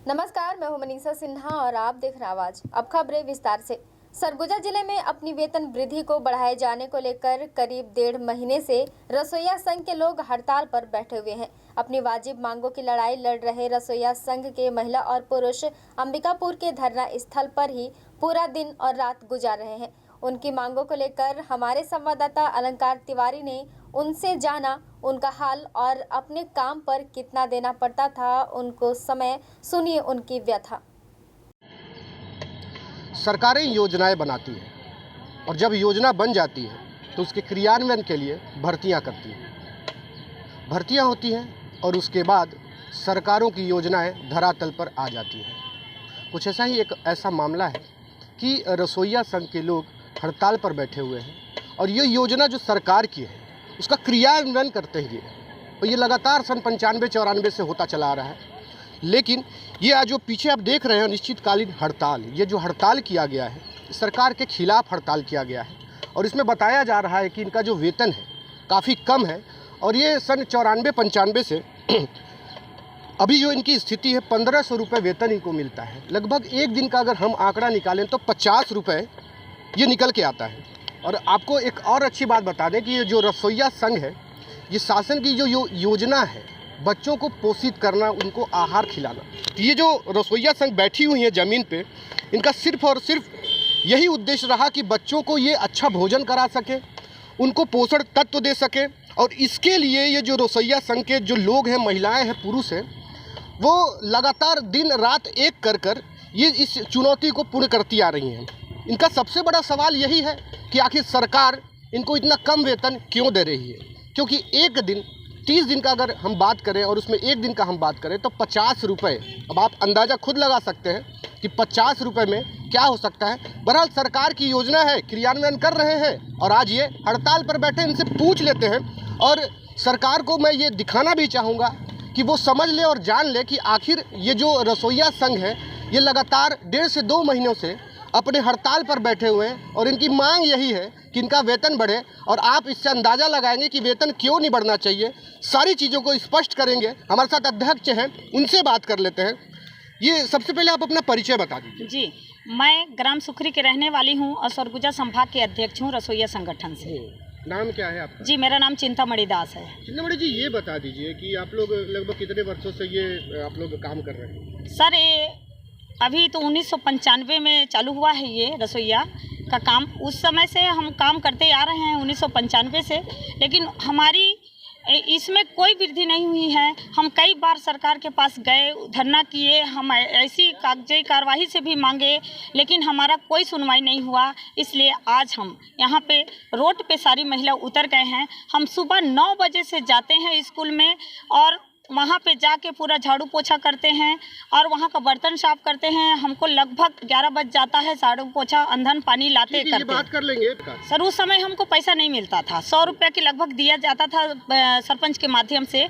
नमस्कार, मैं हूं मनीषा सिन्हा और आप देख रहे हैं आवाज। अब खबरें विस्तार से। सरगुजा जिले में अपनी वेतन वृद्धि को बढ़ाए जाने को लेकर करीब 1.5 महीने से रसोइया संघ के लोग हड़ताल पर बैठे हुए हैं। अपनी वाजिब मांगों की लड़ाई लड़ रहे रसोइया संघ के महिला और पुरुष अंबिकापुर के धरना स्थल पर ही पूरा दिन और रात गुजार रहे हैं। उनकी मांगों को लेकर हमारे संवाददाता अलंकार तिवारी ने उनसे जाना उनका हाल और अपने काम पर कितना देना पड़ता था उनको समय। सुनिए उनकी व्यथा। सरकारें योजनाएं बनाती हैं और जब योजना बन जाती है तो उसके क्रियान्वयन के लिए भर्तियां करती हैं। भर्तियां होती हैं और उसके बाद सरकारों की योजनाएं धरातल पर आ जाती हैं। कुछ ऐसा ही एक ऐसा मामला है कि रसोइया संघ के लोग हड़ताल पर बैठे हुए हैं और ये योजना जो सरकार की है उसका क्रियान्वयन करते हुए, और ये लगातार सन 95-94 से होता चला आ रहा है। लेकिन ये आज जो पीछे आप देख रहे हैं अनिश्चितकालीन हड़ताल, ये जो हड़ताल किया गया है सरकार के खिलाफ हड़ताल किया गया है और इसमें बताया जा रहा है कि इनका जो वेतन है काफ़ी कम है और ये सन 94-95 से अभी जो इनकी स्थिति है 1500 रुपये वेतन इनको मिलता है। लगभग एक दिन का अगर हम आंकड़ा निकालें तो 50 रुपये ये निकल के आता है। और आपको एक और अच्छी बात बता दें कि ये जो रसोइया संघ है, ये शासन की जो योजना है बच्चों को पोषित करना, उनको आहार खिलाना, तो ये जो रसोइया संघ बैठी हुई है ज़मीन पे, इनका सिर्फ और सिर्फ यही उद्देश्य रहा कि बच्चों को ये अच्छा भोजन करा सके, उनको पोषण तत्व दे सके। और इसके लिए ये जो रसोइया संघ के जो लोग हैं, महिलाएं हैं, पुरुष हैं, वो लगातार दिन रात एक कर ये इस चुनौती को पूर्ण करती आ रही हैं। इनका सबसे बड़ा सवाल यही है कि आखिर सरकार इनको इतना कम वेतन क्यों दे रही है, क्योंकि एक दिन 30 दिन का अगर हम बात करें और उसमें एक दिन का हम बात करें तो 50 रुपये, अब आप अंदाज़ा खुद लगा सकते हैं कि 50 रुपये में क्या हो सकता है। बहरहाल सरकार की योजना है, क्रियान्वयन कर रहे हैं और आज ये हड़ताल पर बैठे, इनसे पूछ लेते हैं। और सरकार को मैं ये दिखाना भी चाहूँगा कि वो समझ ले और जान ले कि आखिर ये जो रसोइया संघ है ये लगातार 1.5 से 2 महीनों से अपने हड़ताल पर बैठे हुए हैं और इनकी मांग यही है कि इनका वेतन बढ़े। और आप इससे अंदाज़ा लगाएंगे कि वेतन क्यों नहीं बढ़ना चाहिए। सारी चीज़ों को स्पष्ट करेंगे। हमारे साथ अध्यक्ष हैं, उनसे बात कर लेते हैं। ये सबसे पहले आप अपना परिचय बता दीजिए। जी, मैं ग्राम सुखरी के रहने वाली हूँ और सरगुजा संभाग के अध्यक्ष हूँ रसोइया संगठन से। नाम क्या है आपका? जी, मेरा नाम चिंतामणि दास है। चिंतामणि जी, ये बता दीजिए कि आप लोग लगभग कितने वर्षों से ये आप लोग काम कर रहे हैं? सर, ये अभी तो 1995 में चालू हुआ है ये रसोइया का काम। उस समय से हम काम करते आ रहे हैं 1995 से, लेकिन हमारी इसमें कोई वृद्धि नहीं हुई है। हम कई बार सरकार के पास गए, धरना किए, हम ऐसी कागजी कार्रवाई से भी मांगे, लेकिन हमारा कोई सुनवाई नहीं हुआ। इसलिए आज हम यहाँ पे रोड पे सारी महिला उतर गए हैं। हम सुबह 9 बजे से जाते हैं स्कूल में और वहाँ पे जाके पूरा झाड़ू पोछा करते हैं और वहाँ का बर्तन साफ करते हैं। हमको लगभग 11 बज जाता है झाड़ू पोछा अंधन पानी लाते करते। ये बात कर लेंगे सर, उस समय हमको पैसा नहीं मिलता था, 100 रुपये के लगभग दिया जाता था सरपंच के माध्यम से।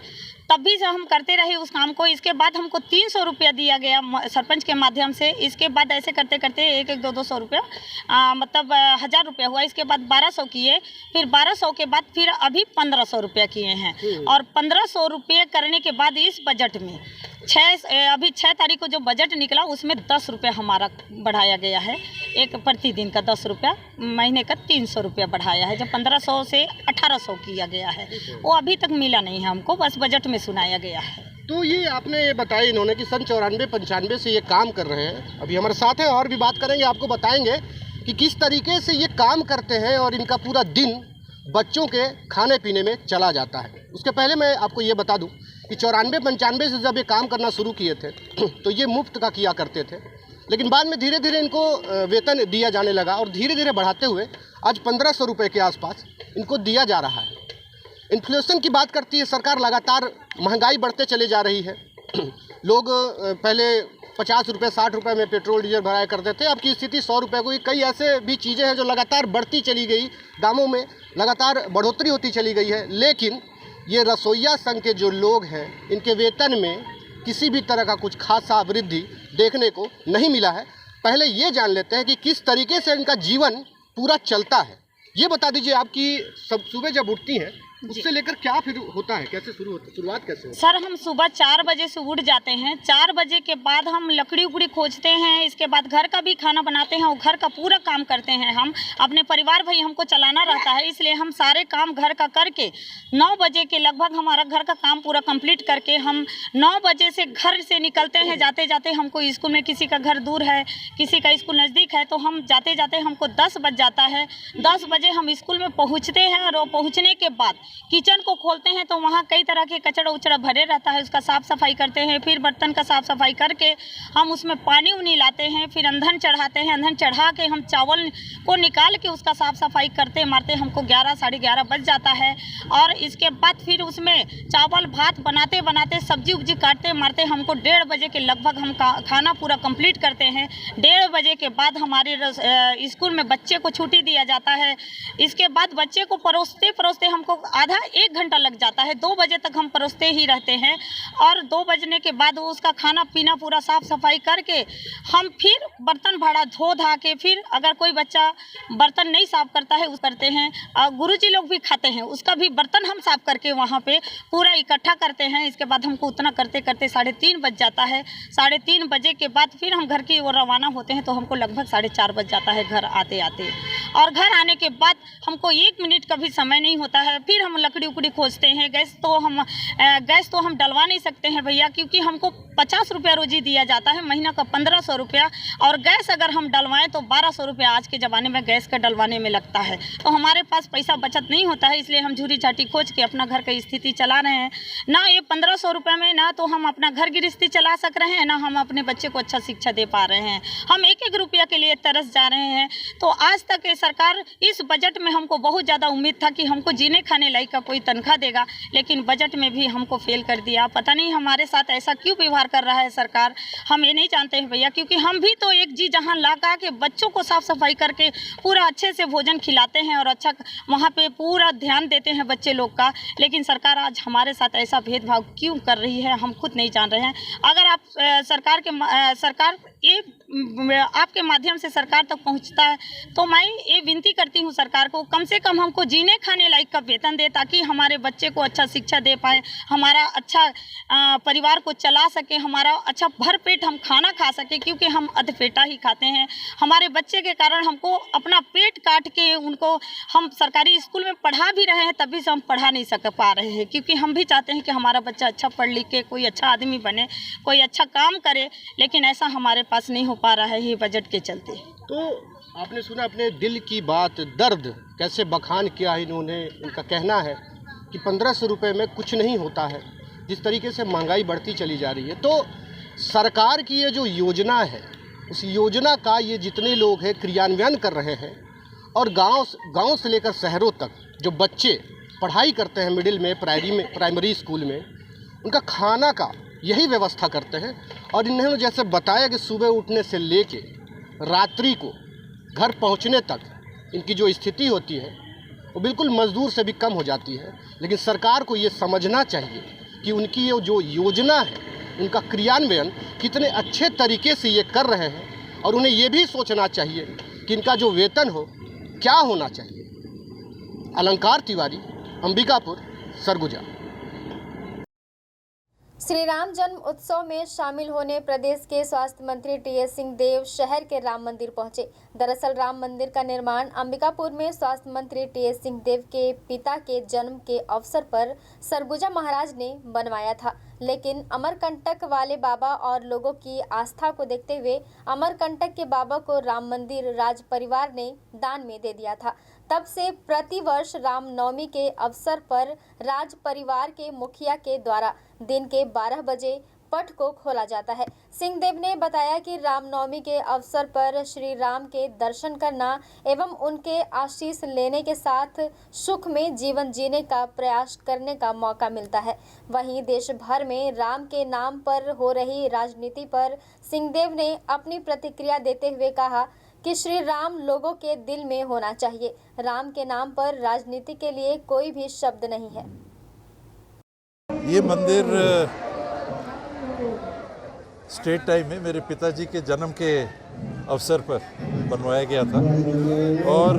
तब भी हम करते रहे उस काम को। इसके बाद हमको 300 रुपया दिया गया सरपंच के माध्यम से। इसके बाद ऐसे करते करते 1-200 रुपया मतलब 1000 रुपया हुआ। इसके बाद 1200 किए, फिर 1200 के बाद फिर अभी 1500 रुपया किए हैं। और 1500 रुपये करने के बाद इस बजट में अभी 6 तारीख को जो बजट निकला उसमें 10 रुपया हमारा बढ़ाया गया है। एक प्रतिदिन का 10 रुपया, महीने का 300 रुपया बढ़ाया है। जब 1500 से 1800 किया गया है, वो अभी तक मिला नहीं है हमको, बस बजट में सुनाया गया है। तो ये आपने बताया इन्होंने कि सन 94-95 से ये काम कर रहे हैं। अभी हमारे साथ हैं और भी बात करेंगे, आपको बताएंगे कि किस तरीके से ये काम करते हैं और इनका पूरा दिन बच्चों के खाने पीने में चला जाता है। उसके पहले मैं आपको ये बता दूं कि 94-95 से जब ये काम करना शुरू किए थे तो ये मुफ्त का किया करते थे, लेकिन बाद में धीरे धीरे इनको वेतन दिया जाने लगा और धीरे धीरे बढ़ाते हुए आज 1500 रुपये के आसपास इनको दिया जा रहा है। इन्फ्लेशन की बात करती है सरकार, लगातार महंगाई बढ़ते चले जा रही है। लोग पहले 50 रुपये 60 रुपये में पेट्रोल डीजल भराया करते थे, अब की स्थिति 100 रुपये को। कई ऐसे भी चीज़ें हैं जो लगातार बढ़ती चली गई, दामों में लगातार बढ़ोतरी होती चली गई है। लेकिन ये रसोइया संघ के जो लोग हैं, इनके वेतन में किसी भी तरह का कुछ खासा वृद्धि देखने को नहीं मिला है। पहले ये जान लेते हैं कि किस तरीके से इनका जीवन पूरा चलता है। ये बता दीजिए, आपकी सब सुबह जब उठती हैं उससे लेकर क्या फिर होता है, कैसे शुरू होता है, शुरुआत कैसे होती है? सर हम सुबह 4 बजे से उठ जाते हैं। 4 बजे के बाद हम लकड़ी उकड़ी खोजते हैं, इसके बाद घर का भी खाना बनाते हैं और घर का पूरा काम करते हैं। हम अपने परिवार भाई हमको चलाना रहता है, इसलिए हम सारे काम घर का करके 9 बजे के लगभग हमारा घर का काम पूरा कंप्लीट करके हम 9 बजे से घर से निकलते हैं। जाते जाते हमको स्कूल में, किसी का घर दूर है, किसी का स्कूल नज़दीक है, तो हम जाते जाते हमको 10 बज जाता है। 10 बजे हम स्कूल में पहुँचते हैं और पहुँचने के बाद किचन को खोलते हैं तो वहाँ कई तरह के कचड़ा उचड़ा भरे रहता है, उसका साफ़ सफाई करते हैं। फिर बर्तन का साफ़ सफाई करके हम उसमें पानी उनी लाते हैं, फिर अंधन चढ़ाते हैं। अंधन चढ़ा के हम चावल को निकाल के उसका साफ़ सफाई करते मारते हमको 11 साढ़े 11 बज जाता है। और इसके बाद फिर उसमें चावल भात बनाते बनाते सब्जी उब्जी काटते मारते हमको 1:30 बजे के लगभग हम खाना पूरा कंप्लीट करते हैं। 1:30 बजे के बाद हमारे स्कूल में बच्चे को छुट्टी दिया जाता है। इसके बाद बच्चे को परोसते परोसते हमको आधा 1 घंटा लग जाता है। 2 बजे तक हम परोसते ही रहते हैं और 2 बजने के बाद वो उसका खाना पीना पूरा साफ़ सफाई करके हम फिर बर्तन भाड़ा धो धा के, फिर अगर कोई बच्चा बर्तन नहीं साफ़ करता है उस करते हैं, और गुरुजी लोग भी खाते हैं, उसका भी बर्तन हम साफ़ करके वहाँ पे पूरा इकट्ठा करते हैं। इसके बाद हमको उतना करते करते 3:30 बज जाता है। 3:30 बजे के बाद फिर हम घर की ओर रवाना होते हैं तो हमको लगभग 4:30 बज जाता है घर आते आते। और घर आने के बाद हमको 1 मिनट का भी समय नहीं होता है। फिर हम लकड़ी उकड़ी खोजते हैं। गैस तो हम डलवा नहीं सकते हैं भैया, क्योंकि हमको 50 रुपया रोजी दिया जाता है, महीना का 1500 रुपया। और गैस अगर हम डलवाएं तो 1200 रुपया आज के ज़माने में गैस का डलवाने में लगता है। तो हमारे पास पैसा बचत नहीं होता है, इसलिए हम झूरी झाटी खोज के अपना घर की स्थिति चला रहे हैं। ना ये 1500 रुपये में ना तो हम अपना घर गृहस्थी चला सक रहे हैं, ना हम अपने बच्चे को अच्छा शिक्षा दे पा रहे हैं। हम 1-1 रुपया के लिए तरस जा रहे हैं। तो आज तक ये सरकार, इस बजट में हमको बहुत ज़्यादा उम्मीद था कि हमको जीने खाने लायक का कोई तनख्वाह देगा, लेकिन बजट में भी हमको फेल कर दिया। पता नहीं हमारे साथ ऐसा क्यों व्यवहार कर रहा है सरकार, हम ये नहीं जानते हैं भैया, क्योंकि हम भी तो एक जी जहां लगा के बच्चों को साफ़ सफाई करके पूरा अच्छे से भोजन खिलाते हैं और अच्छा वहाँ पे पूरा ध्यान देते हैं बच्चे लोग का। लेकिन सरकार आज हमारे साथ ऐसा भेदभाव क्यों कर रही है, हम खुद नहीं जान रहे हैं। अगर आप सरकार ये आपके माध्यम से सरकार तक पहुंचता है तो मैं ये विनती करती हूं सरकार को, कम से कम हमको जीने खाने लायक का वेतन दे, ताकि हमारे बच्चे को अच्छा शिक्षा दे पाए, हमारा अच्छा परिवार को चला सके, हमारा अच्छा भरपेट हम खाना खा सके, क्योंकि हम अधपेटा ही खाते हैं। हमारे बच्चे के कारण हमको अपना पेट काट के उनको हम सरकारी स्कूल में पढ़ा भी रहे हैं, तभी से हम पढ़ा नहीं पा रहे हैं, क्योंकि हम भी चाहते हैं कि हमारा बच्चा अच्छा पढ़ लिख के कोई अच्छा आदमी बने, कोई अच्छा काम करे, लेकिन ऐसा हमारे पास नहीं हो पा रहा है ये बजट के चलते। तो आपने सुना अपने दिल की बात, दर्द कैसे बखान किया है इन्होंने। इनका कहना है कि 1500 रुपये में कुछ नहीं होता है, जिस तरीके से महंगाई बढ़ती चली जा रही है। तो सरकार की ये जो योजना है, उस योजना का ये जितने लोग हैं क्रियान्वयन कर रहे हैं, और गांव से लेकर शहरों तक जो बच्चे पढ़ाई करते हैं मिडिल में, प्राइमरी स्कूल में, उनका खाना का यही व्यवस्था करते हैं। और इन्होंने जैसे बताया कि सुबह उठने से लेके रात्रि को घर पहुंचने तक इनकी जो स्थिति होती है वो बिल्कुल मजदूर से भी कम हो जाती है। लेकिन सरकार को ये समझना चाहिए कि उनकी ये जो योजना है, उनका क्रियान्वयन कितने अच्छे तरीके से ये कर रहे हैं, और उन्हें ये भी सोचना चाहिए कि इनका जो वेतन हो क्या होना चाहिए। अलंकार तिवारी, अंबिकापुर, सरगुजा। श्री राम जन्म उत्सव में शामिल होने प्रदेश के स्वास्थ्य मंत्री टीएस सिंहदेव शहर के राम मंदिर पहुंचे। दरअसल राम मंदिर का निर्माण अंबिकापुर में स्वास्थ्य मंत्री टीएस सिंहदेव के पिता के जन्म के अवसर पर सरगुजा महाराज ने बनवाया था, लेकिन अमरकंटक वाले बाबा और लोगों की आस्था को देखते हुए अमरकंटक के बाबा को राम मंदिर राज परिवार ने दान में दे दिया था। तब से प्रतिवर्ष रामनवमी के अवसर पर राज परिवार के मुखिया के द्वारा दिन के 12 बजे पट को खोला जाता है। सिंहदेव ने बताया कि रामनवमी के अवसर पर श्री राम के दर्शन करना एवं उनके आशीष लेने के साथ सुख में जीवन जीने का प्रयास करने का मौका मिलता है। वहीं देश भर में राम के नाम पर हो रही राजनीति पर सिंहदेव ने अपनी प्रतिक्रिया देते हुए कहा कि श्री राम लोगों के दिल में होना चाहिए। राम के नाम पर राजनीति के लिए कोई भी शब्द नहीं है। ये मंदिर स्टेट टाइम में मेरे पिताजी के जन्म के अवसर पर बनवाया गया था और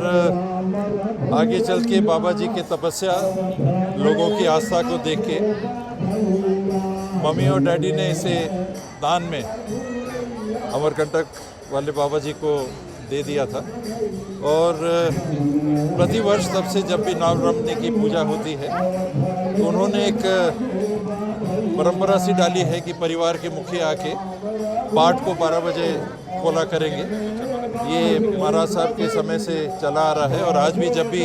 आगे चल के बाबा जी की तपस्या, लोगों की आस्था को देख के मम्मी और डैडी ने इसे दान में अमरकंटक वाले बाबा जी को दे दिया था। और प्रतिवर्ष तब से जब भी नवरात्रि की पूजा होती है तो उन्होंने एक परंपरा सी डाली है कि परिवार के मुखिया आके पाठ को 12 बजे खोला करेंगे। ये महाराज साहब के समय से चला आ रहा है और आज भी जब भी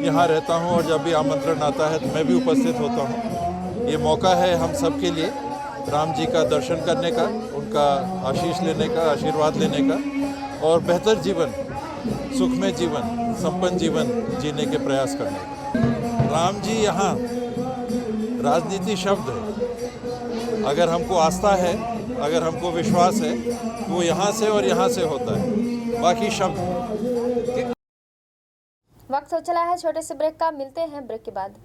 यहाँ रहता हूँ और जब भी आमंत्रण आता है तो मैं भी उपस्थित होता हूँ। ये मौका है हम सब के लिए राम जी का दर्शन करने का, उनका आशीष लेने का, आशीर्वाद लेने का और बेहतर जीवन, सुखमय जीवन, संपन्न जीवन जीने के प्रयास करने का। राम जी यहाँ राजनीति शब्द है। अगर हमको आस्था है, अगर हमको विश्वास है, वो यहाँ से और यहाँ से होता है, बाकी शब्द। वक्त हो चला है छोटे से ब्रेक का, मिलते हैं ब्रेक के बाद।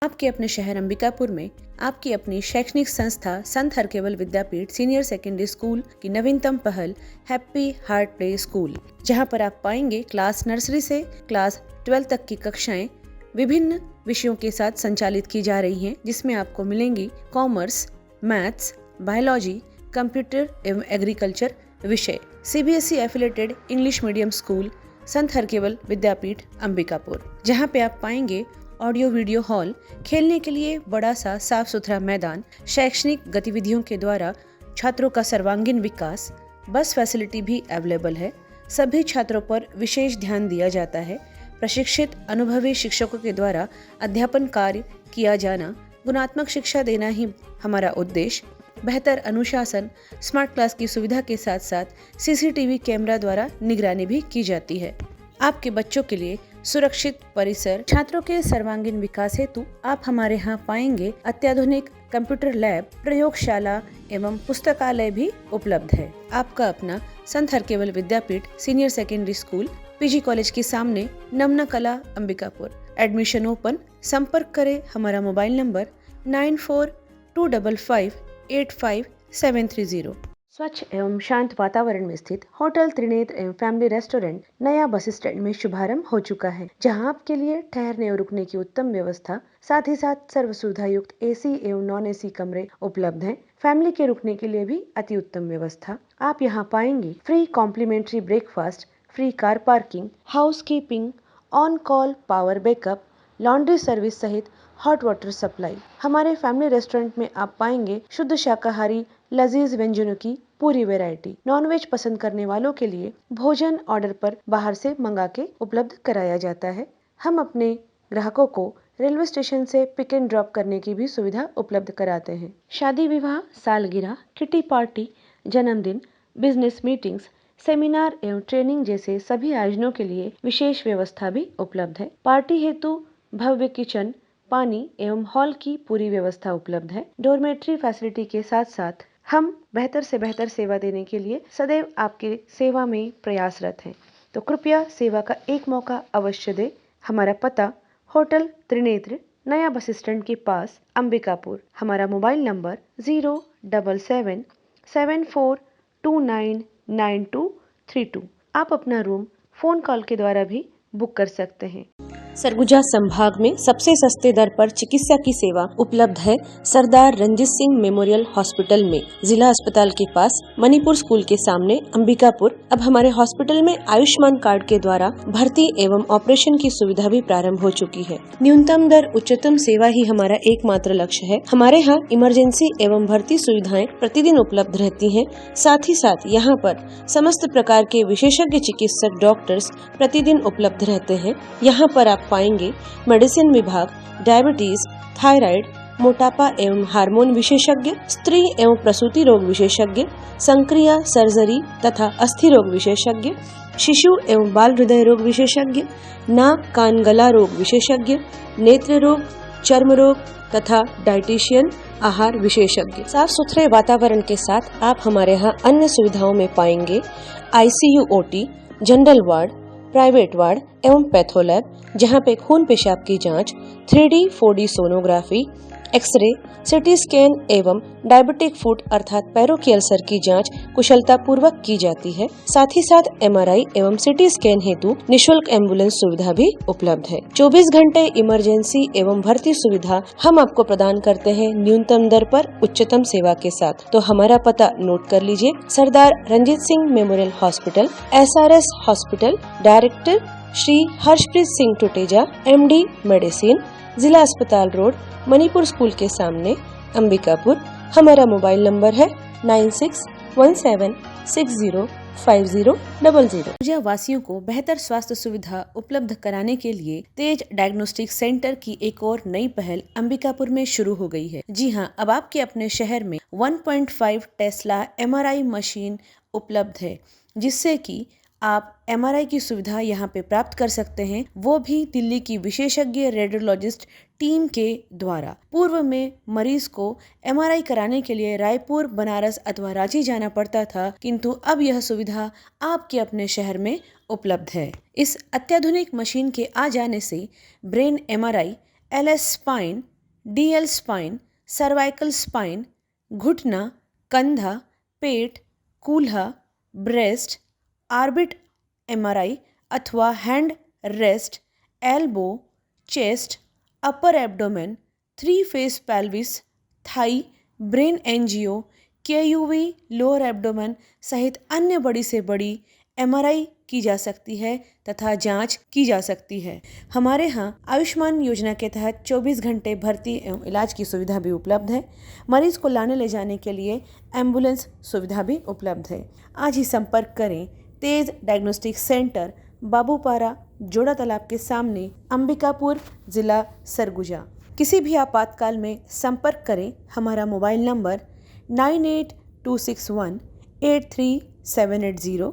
आपके अपने शहर अंबिकापुर में आपकी अपनी शैक्षणिक संस्था संत Harkeval Vidyapeeth senior secondary school की नवीनतम पहल हैप्पी हार्ट प्ले स्कूल, जहां पर आप पाएंगे क्लास नर्सरी से क्लास 12 तक की कक्षाएं विभिन्न विषयों के साथ संचालित की जा रही हैं, जिसमें आपको मिलेंगी कॉमर्स, मैथ्स, बायोलॉजी, कंप्यूटर एवं एग्रीकल्चर विषय। CBSE affiliated English medium school संत हरकेवल विद्यापीठ अंबिकापुर, जहां पे आप पाएंगे ऑडियो वीडियो हॉल, खेलने के लिए बड़ा सा साफ सुथरा मैदान, शैक्षणिक गतिविधियों के द्वारा छात्रों का सर्वांगीण विकास, बस फैसिलिटी भी अवेलेबल है। सभी छात्रों पर विशेष ध्यान दिया जाता है। प्रशिक्षित अनुभवी शिक्षकों के द्वारा अध्यापन कार्य किया जाना, गुणात्मक शिक्षा देना ही हमारा उद्देश्य। बेहतर अनुशासन, स्मार्ट क्लास की सुविधा के साथ साथ CCTV कैमरा द्वारा निगरानी भी की जाती है। आपके बच्चों के लिए सुरक्षित परिसर, छात्रों के सर्वांगीण विकास हेतु आप हमारे यहाँ पाएंगे अत्याधुनिक कंप्यूटर लैब, प्रयोगशाला एवं पुस्तकालय भी उपलब्ध है। आपका अपना Sant Harkeval Vidyapeeth senior secondary school PG college के सामने, नमना कला, अंबिकापुर। Admission open. संपर्क करें हमारा मोबाइल नंबर 9425585730। स्वच्छ एवं शांत वातावरण में स्थित होटल त्रिनेत्र एवं फैमिली रेस्टोरेंट नया बस स्टैंड में शुभारंभ हो चुका है, जहां आपके लिए ठहरने और रुकने की उत्तम व्यवस्था, साथ ही साथ सर्व सुविधा युक्त AC एवं नॉन AC कमरे उपलब्ध हैं। फैमिली के रुकने के लिए भी अति उत्तम व्यवस्था। आप यहां पाएंगे free complimentary breakfast, free car parking, house keeping, on call power backup, laundry service सहित हॉट वाटर सप्लाई। हमारे फैमिली रेस्टोरेंट में आप पाएंगे शुद्ध शाकाहारी लजीज व्यंजनों की पूरी वैरायटी। नॉनवेज पसंद करने वालों के लिए भोजन ऑर्डर पर बाहर से मंगा के उपलब्ध कराया जाता है। हम अपने ग्राहकों को रेलवे स्टेशन से पिक एंड ड्रॉप करने की भी सुविधा उपलब्ध कराते हैं। शादी विवाह, सालगिरह, किटी पार्टी, जन्मदिन, बिजनेस मीटिंग्स, सेमिनार एवं ट्रेनिंग जैसे सभी आयोजनों के लिए विशेष व्यवस्था भी उपलब्ध है। पार्टी हेतु भव्य किचन, पानी एवं हॉल की पूरी व्यवस्था उपलब्ध है। डोरमेट्री फैसिलिटी के साथ साथ हम बेहतर से बेहतर सेवा देने के लिए सदैव आपकी सेवा में प्रयासरत हैं। तो कृपया सेवा का एक मौका अवश्य दें। हमारा पता होटल त्रिनेत्र, नया बस स्टैंड के पास, अंबिकापुर। हमारा मोबाइल नंबर 07774299232। आप अपना रूम फोन कॉल के द्वारा भी बुक कर सकते हैं। सरगुजा संभाग में सबसे सस्ते दर पर चिकित्सा की सेवा उपलब्ध है सरदार रंजीत सिंह मेमोरियल हॉस्पिटल में, जिला अस्पताल के पास, मणिपुर स्कूल के सामने, अंबिकापुर। अब हमारे हॉस्पिटल में आयुष्मान कार्ड के द्वारा भर्ती एवं ऑपरेशन की सुविधा भी प्रारंभ हो चुकी है। न्यूनतम दर उच्चतम सेवा ही हमारा एकमात्र लक्ष्य है। हमारे यहाँ इमरजेंसी एवं भर्ती सुविधाएं प्रतिदिन उपलब्ध रहती हैं। साथ ही साथ यहाँ पर समस्त प्रकार के विशेषज्ञ चिकित्सक डॉक्टर्स प्रतिदिन उपलब्ध रहते हैं। यहाँ पर आप पाएंगे मेडिसिन विभाग, डायबिटीज, थायराइड, मोटापा एवं हार्मोन विशेषज्ञ, स्त्री एवं प्रसूति रोग विशेषज्ञ, संक्रिया सर्जरी तथा अस्थि रोग विशेषज्ञ, शिशु एवं बाल हृदय रोग विशेषज्ञ, नाक कान गला रोग विशेषज्ञ, नेत्र रोग, चर्म रोग तथा डाइटिशियन, आहार विशेषज्ञ। साफ सुथरे वातावरण के साथ आप हमारे यहाँ अन्य सुविधाओं में पाएंगे ICU, OT, general ward, private ward एवं पैथोलैब, जहां पे खून पेशाब की जांच, 3D 4D sonography, x ray, CT scan एवं डायबिटिक फुट अर्थात पैरों के अल्सर की जांच कुशलता पूर्वक की जाती है। साथ ही साथ MRI एवं सिटी स्कैन हेतु निशुल्क एम्बुलेंस सुविधा भी उपलब्ध है। 24 घंटे इमरजेंसी एवं भर्ती सुविधा हम आपको प्रदान करते हैं न्यूनतम दर पर उच्चतम सेवा के साथ। तो हमारा पता नोट कर लीजिए। Sardar Ranjit Singh memorial hospital, SRS hospital, director Shri Harshpreet Singh Tuteja, MD medicine, जिला अस्पताल रोड, मणिपुर स्कूल के सामने, अंबिकापुर। हमारा मोबाइल नंबर है 9617605000। वासियों को बेहतर स्वास्थ्य सुविधा उपलब्ध कराने के लिए तेज डायग्नोस्टिक सेंटर की एक और नई पहल अंबिकापुर में शुरू हो गई है। जी हां, अब आपके अपने शहर में 1.5 टेस्ला MRI मशीन उपलब्ध है, जिससे कि आप MRI की सुविधा यहाँ पे प्राप्त कर सकते हैं, वो भी दिल्ली की विशेषज्ञ रेडियोलॉजिस्ट टीम के द्वारा। पूर्व में मरीज को MRI कराने के लिए रायपुर, बनारस अथवा रांची जाना पड़ता था, किंतु अब यह सुविधा आपके अपने शहर में उपलब्ध है। इस अत्याधुनिक मशीन के आ जाने से brain MRI, LS spine, DL spine, cervical spine, घुटना, कंधा, पेट, कूल्हा, ब्रेस्ट, ऑर्बिट MRI अथवा hand wrist, elbow, chest, upper abdomen, 3 face pelvis, thigh, brain angio, KUV, lower abdomen सहित अन्य बड़ी से बड़ी MRI की जा सकती है तथा जांच की जा सकती है। हमारे यहाँ आयुष्मान योजना के तहत 24 घंटे भर्ती एवं इलाज की सुविधा भी उपलब्ध है। मरीज को लाने ले जाने के लिए एम्बुलेंस सुविधा भी उपलब्ध है। आज ही संपर्क करें तेज डायग्नोस्टिक सेंटर, बाबूपारा, जोड़ा तालाब के सामने, अंबिकापुर, जिला सरगुजा। किसी भी आपातकाल में संपर्क करें। हमारा मोबाइल नंबर 9826183780।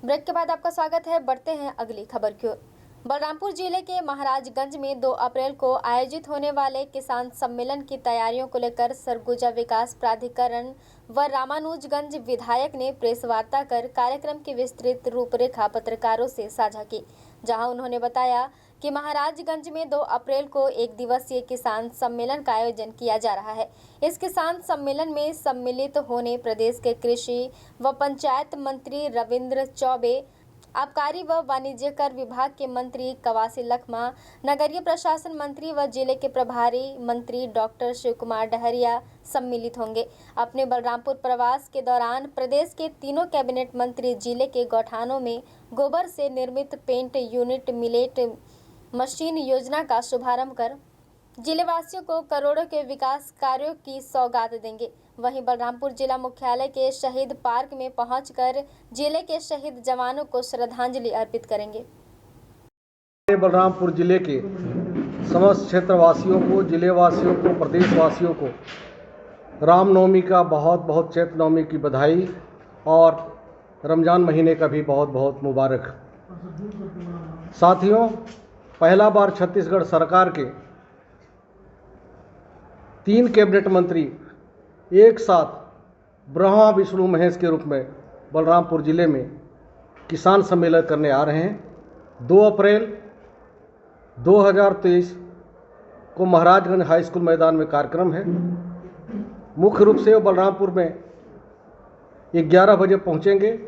ब्रेक के बाद आपका स्वागत है। बढ़ते हैं अगली खबर की ओर। बलरामपुर जिले के महाराजगंज में 2 अप्रैल को आयोजित होने वाले किसान सम्मेलन की तैयारियों को लेकर सरगुजा विकास प्राधिकरण व रामानुजगंज विधायक ने प्रेस वार्ता कर कार्यक्रम की विस्तृत रूपरेखा पत्रकारों से साझा की, जहां उन्होंने बताया कि महाराजगंज में 2 अप्रैल को 1 दिवसीय किसान सम्मेलन का आयोजन किया जा रहा है। इस किसान सम्मेलन में सम्मिलित होने प्रदेश के कृषि व पंचायत मंत्री रविंद्र चौबे, आबकारी व वाणिज्य कर विभाग के मंत्री कवासी लखमा, नगरीय प्रशासन मंत्री व जिले के प्रभारी मंत्री डॉक्टर शिव कुमार डहरिया सम्मिलित होंगे। अपने बलरामपुर प्रवास के दौरान प्रदेश के 3 कैबिनेट मंत्री जिले के गौठानों में गोबर से निर्मित पेंट यूनिट मिलेट मशीन योजना का शुभारंभ कर जिलेवासियों को करोड़ों के विकास कार्यों की सौगात देंगे। वहीं बलरामपुर जिला मुख्यालय के शहीद पार्क में पहुंचकर जिले के शहीद जवानों को श्रद्धांजलि अर्पित करेंगे। बलरामपुर जिले के समस्त क्षेत्रवासियों को, जिलेवासियों को, प्रदेशवासियों को रामनवमी का बहुत बहुत चैत्र नवमी की बधाई और रमजान महीने का भी बहुत बहुत मुबारक। साथियों, पहला बार छत्तीसगढ़ सरकार के 3 कैबिनेट मंत्री एक साथ ब्रह्मा विष्णु महेश के रूप में बलरामपुर जिले में किसान सम्मेलन करने आ रहे हैं। 2 अप्रैल 2023 को महाराजगंज हाई स्कूल मैदान में कार्यक्रम है। मुख्य रूप से वो बलरामपुर में 11 बजे पहुंचेंगे,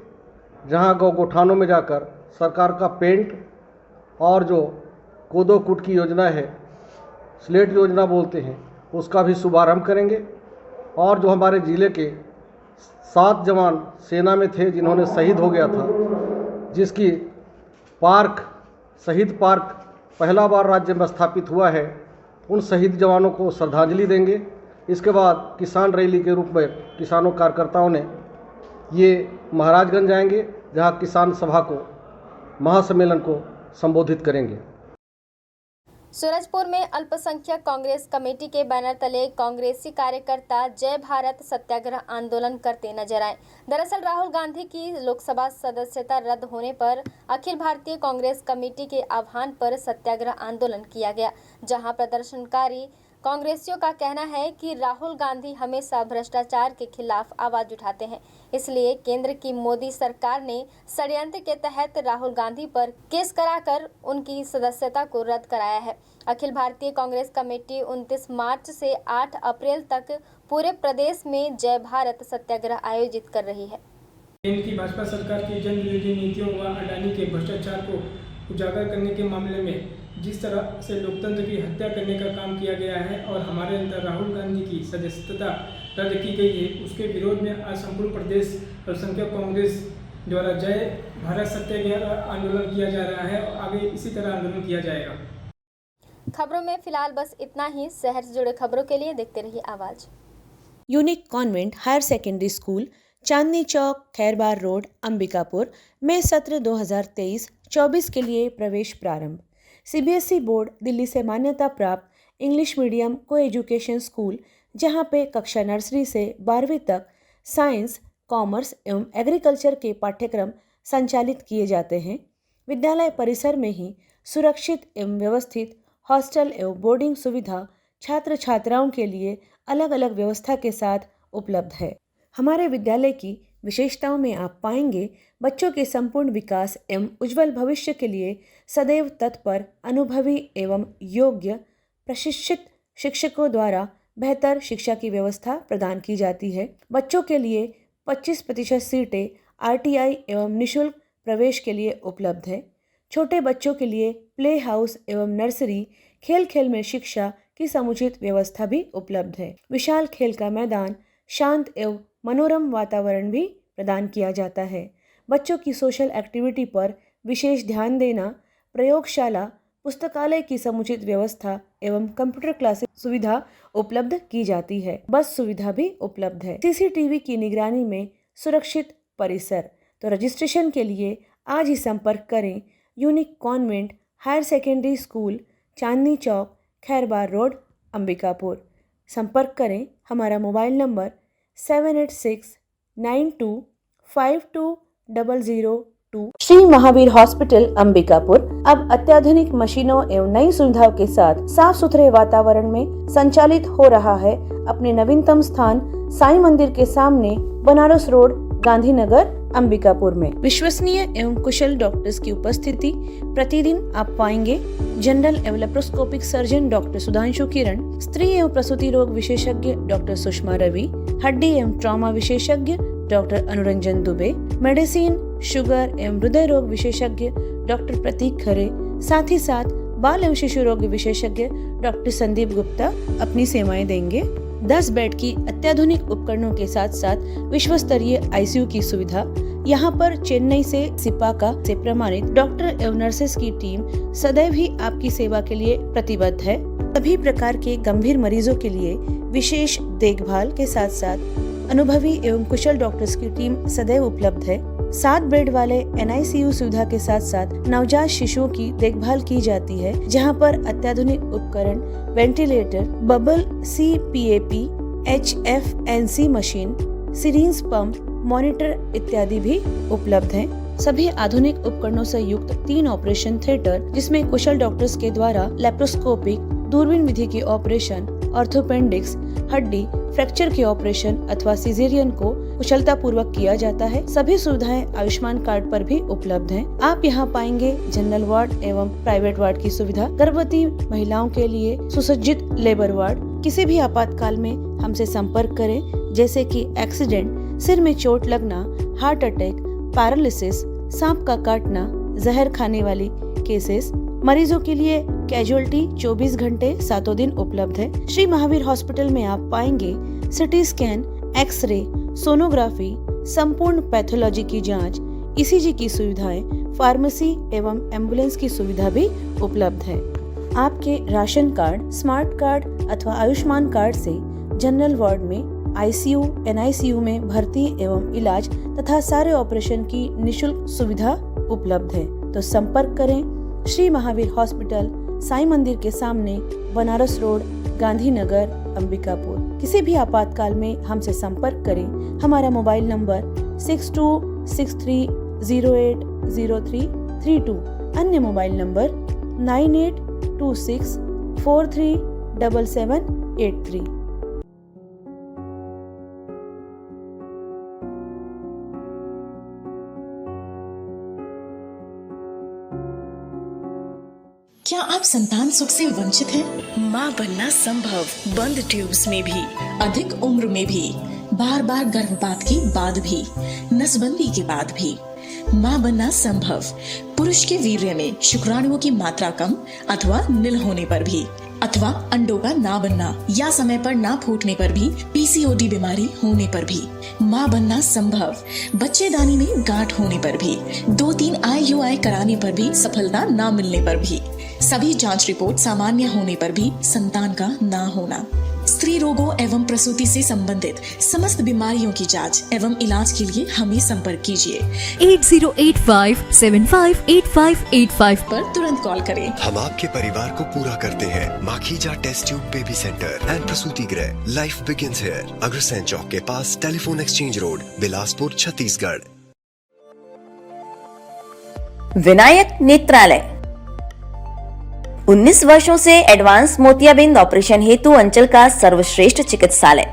जहां गौठानों में जाकर सरकार का पेंट और जो कोदो कूट की योजना है, स्लेट योजना बोलते हैं, उसका भी शुभारंभ करेंगे। और जो हमारे ज़िले के 7 जवान सेना में थे जिन्होंने शहीद हो गया था, जिसकी पार्क, शहीद पार्क पहला बार राज्य में स्थापित हुआ है, उन शहीद जवानों को श्रद्धांजलि देंगे। इसके बाद किसान रैली के रूप में किसानों कार्यकर्ताओं ने ये महाराजगंज जाएंगे, जहां किसान सभा को, महासम्मेलन को संबोधित करेंगे। सूरजपुर में अल्पसंख्यक कांग्रेस कमेटी के बैनर तले कांग्रेसी कार्यकर्ता जय भारत सत्याग्रह आंदोलन करते नजर आए। दरअसल राहुल गांधी की लोकसभा सदस्यता रद्द होने पर अखिल भारतीय कांग्रेस कमेटी के आह्वान पर सत्याग्रह आंदोलन किया गया, जहां प्रदर्शनकारी कांग्रेसियों का कहना है कि राहुल गांधी हमेशा भ्रष्टाचार के खिलाफ आवाज उठाते हैं, इसलिए केंद्र की मोदी सरकार ने षड्यंत्र के तहत राहुल गांधी पर केस कराकर उनकी सदस्यता को रद्द कराया है। अखिल भारतीय कांग्रेस कमेटी 29 मार्च से 8 अप्रैल तक पूरे प्रदेश में जय भारत सत्याग्रह आयोजित कर रही है। केंद्र की भाजपा सरकार की जन विरोधी नीतियों व अडानी के भ्रष्टाचार को उजागर करने के मामले में जिस तरह से लोकतंत्र की हत्या करने का काम किया गया है और हमारे अंदर राहुल गांधी की सदस्यता रद्द की गई है, उसके विरोध में आज संपूर्ण प्रदेश अल्पसंख्यक कांग्रेस द्वारा जय भारत सत्याग्रह आंदोलन किया जा रहा है और आगे इसी तरह आंदोलन किया जाएगा। खबरों में फिलहाल बस इतना ही। शहर से जुड़े खबरों के लिए देखते रहिए Awaaz. Unique convent higher secondary school, Chandni Chowk, Khairbar road, Ambikapur में सत्र 2023-24 के लिए प्रवेश प्रारंभ। सीबीएसई बोर्ड दिल्ली से मान्यता प्राप्त इंग्लिश मीडियम को एजुकेशन स्कूल, जहां पे कक्षा नर्सरी से 12वीं तक साइंस, कॉमर्स एवं एग्रीकल्चर के पाठ्यक्रम संचालित किए जाते हैं। विद्यालय परिसर में ही सुरक्षित एवं व्यवस्थित हॉस्टल एवं बोर्डिंग सुविधा छात्र छात्राओं के लिए अलग अलग व्यवस्था के साथ उपलब्ध है। हमारे विद्यालय की विशेषताओं में आप पाएंगे बच्चों के संपूर्ण विकास एवं उज्जवल भविष्य के लिए सदैव तत्पर, अनुभवी एवं योग्य प्रशिक्षित शिक्षकों द्वारा बेहतर शिक्षा की व्यवस्था प्रदान की जाती है। बच्चों के लिए 25% सीटें आरटीआई एवं निःशुल्क प्रवेश के लिए उपलब्ध है। छोटे बच्चों के लिए प्ले हाउस एवं नर्सरी, खेल खेल में शिक्षा की समुचित व्यवस्था भी उपलब्ध है। विशाल खेल का मैदान, शांत एवं मनोरम वातावरण भी प्रदान किया जाता है। बच्चों की सोशल एक्टिविटी पर विशेष ध्यान देना, प्रयोगशाला, पुस्तकालय की समुचित व्यवस्था एवं कंप्यूटर क्लासेस सुविधा उपलब्ध की जाती है। बस सुविधा भी उपलब्ध है। सीसीटीवी की निगरानी में सुरक्षित परिसर। तो रजिस्ट्रेशन के लिए आज ही संपर्क करें unique convent higher secondary school, Chandni Chowk, Khairbar road, Ambikapur. संपर्क करें हमारा mobile number 7869252002। Shri Mahavir hospital Ambikapur अब अत्याधुनिक मशीनों एवं नई सुविधाओं के साथ साफ सुथरे वातावरण में संचालित हो रहा है। अपने नवीनतम स्थान साईं मंदिर के सामने, बनारस रोड, गांधीनगर, अंबिकापुर में। विश्वसनीय एवं कुशल डॉक्टर्स की उपस्थिति प्रतिदिन आप पाएंगे। जनरल एवं लेप्रोस्कोपिक सर्जन डॉक्टर सुधांशु किरण, स्त्री एवं प्रसूति रोग विशेषज्ञ डॉक्टर सुषमा रवि, हड्डी एवं ट्रॉमा विशेषज्ञ doctor Anuranjan Dubey, medicine, sugar एवं हृदय रोग विशेषज्ञ डॉक्टर प्रतीक खरे, साथ ही साथ बाल एवं शिशु रोग विशेषज्ञ डॉक्टर संदीप गुप्ता अपनी सेवाएं देंगे। 10 बेड की अत्याधुनिक उपकरणों के साथ साथ विश्व स्तरीय आईसीयू की सुविधा। यहाँ पर चेन्नई से सिपाका से प्रमाणित डॉक्टर एवं नर्सेस की टीम सदैव ही आपकी सेवा के लिए प्रतिबद्ध है। सभी प्रकार के गंभीर मरीजों के लिए विशेष देखभाल के साथ साथ अनुभवी एवं कुशल डॉक्टर्स की टीम सदैव उपलब्ध है। 7 बेड वाले NICU सुविधा के साथ साथ नवजात शिशुओं की देखभाल की जाती है, जहां पर अत्याधुनिक उपकरण, ventilator, bubble CPAP, HFNC machine, syringe pump, monitor इत्यादि भी उपलब्ध हैं। सभी आधुनिक उपकरणों से युक्त 3 ऑपरेशन थिएटर, जिसमें कुशल डॉक्टर्स के द्वारा लेप्रोस्कोपिक, दूरबीन विधि की ऑपरेशन, ऑर्थोपेंडिक्स, हड्डी, फ्रैक्चर के ऑपरेशन अथवा सिजेरियन को कुशलता पूर्वक किया जाता है। सभी सुविधाएं आयुष्मान कार्ड पर भी उपलब्ध हैं। आप यहाँ पाएंगे जनरल वार्ड एवं प्राइवेट वार्ड की सुविधा, गर्भवती महिलाओं के लिए सुसज्जित लेबर वार्ड। किसी भी आपातकाल में हमसे संपर्क करें, जैसे कि एक्सीडेंट, सिर में चोट लगना, हार्ट अटैक, पैरालिसिस, सांप का काटना, जहर खाने वाली केसेस। मरीजों के लिए कैजुअलिटी 24 घंटे 7 दिन उपलब्ध है। श्री महावीर हॉस्पिटल में आप पाएंगे सिटी स्कैन, एक्सरे, सोनोग्राफी, संपूर्ण पैथोलॉजी की जांच, ECG की सुविधाएं, फार्मेसी एवं एम्बुलेंस की सुविधा भी उपलब्ध है। आपके राशन कार्ड, स्मार्ट कार्ड अथवा आयुष्मान कार्ड से जनरल वार्ड में, ICU, NICU में भर्ती एवं इलाज तथा सारे ऑपरेशन की निःशुल्क सुविधा उपलब्ध है। तो संपर्क करें श्री महावीर हॉस्पिटल, साईं मंदिर के सामने, बनारस रोड, गांधीनगर, अंबिकापुर। किसी भी आपातकाल में हमसे संपर्क करें। हमारा मोबाइल नंबर 6263080332, अन्य मोबाइल नंबर 982643 7783। क्या आप संतान सुख से वंचित हैं? माँ बनना संभव, बंद ट्यूब्स में भी, अधिक उम्र में भी, बार बार गर्भपात के बाद भी, नसबंदी के बाद भी। माँ बनना संभव, पुरुष के वीर्य में शुक्राणुओं की मात्रा कम अथवा नील होने पर भी, अथवा अंडों का ना बनना या समय पर ना फूटने पर भी, पीसीओडी बीमारी होने पर भी। माँ बनना संभव, बच्चेदानी में गांठ होने पर भी, 2-3 IUI कराने पर भी सफलता ना मिलने पर भी, सभी जांच रिपोर्ट सामान्य होने पर भी संतान का ना होना। स्त्री रोगों एवं प्रसूति से संबंधित समस्त बीमारियों की जांच एवं इलाज के लिए हमें संपर्क कीजिए 8085758585 पर तुरंत कॉल करें। हम आपके परिवार को पूरा करते हैं। Makhija test tube baby centre and प्रसूति गृह, life begins here, Agrasen Chowk के पास, telephone exchange road, Bilaspur, Chhattisgarh. Vinayak Netralaya 19 वर्षों से एडवांस मोतियाबिंद ऑपरेशन हेतु अंचल का सर्वश्रेष्ठ चिकित्सालय,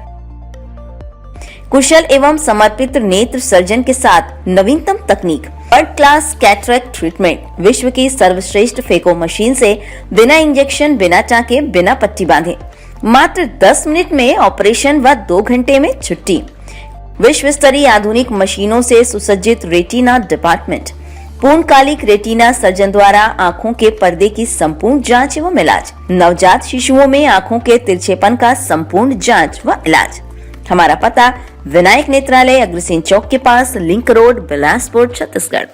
कुशल एवं समर्पित नेत्र सर्जन के साथ नवीनतम तकनीक, वर्ल्ड क्लास कैटरेक्ट ट्रीटमेंट, विश्व की सर्वश्रेष्ठ फेको मशीन से बिना इंजेक्शन, बिना टाँके, बिना पट्टी बांधे मात्र 10 मिनट में ऑपरेशन व 2 घंटे में छुट्टी। विश्व स्तरीय आधुनिक मशीनों से सुसज्जित रेटिना डिपार्टमेंट, पूर्णकालिक रेटिना सर्जन द्वारा आंखों के पर्दे की संपूर्ण जांच एवं इलाज, नवजात शिशुओं में आंखों के तिरछेपन का संपूर्ण जांच व इलाज। हमारा पता विनायक नेत्रालय, अग्रसेन चौक के पास, लिंक रोड, बिलासपुर, छत्तीसगढ़।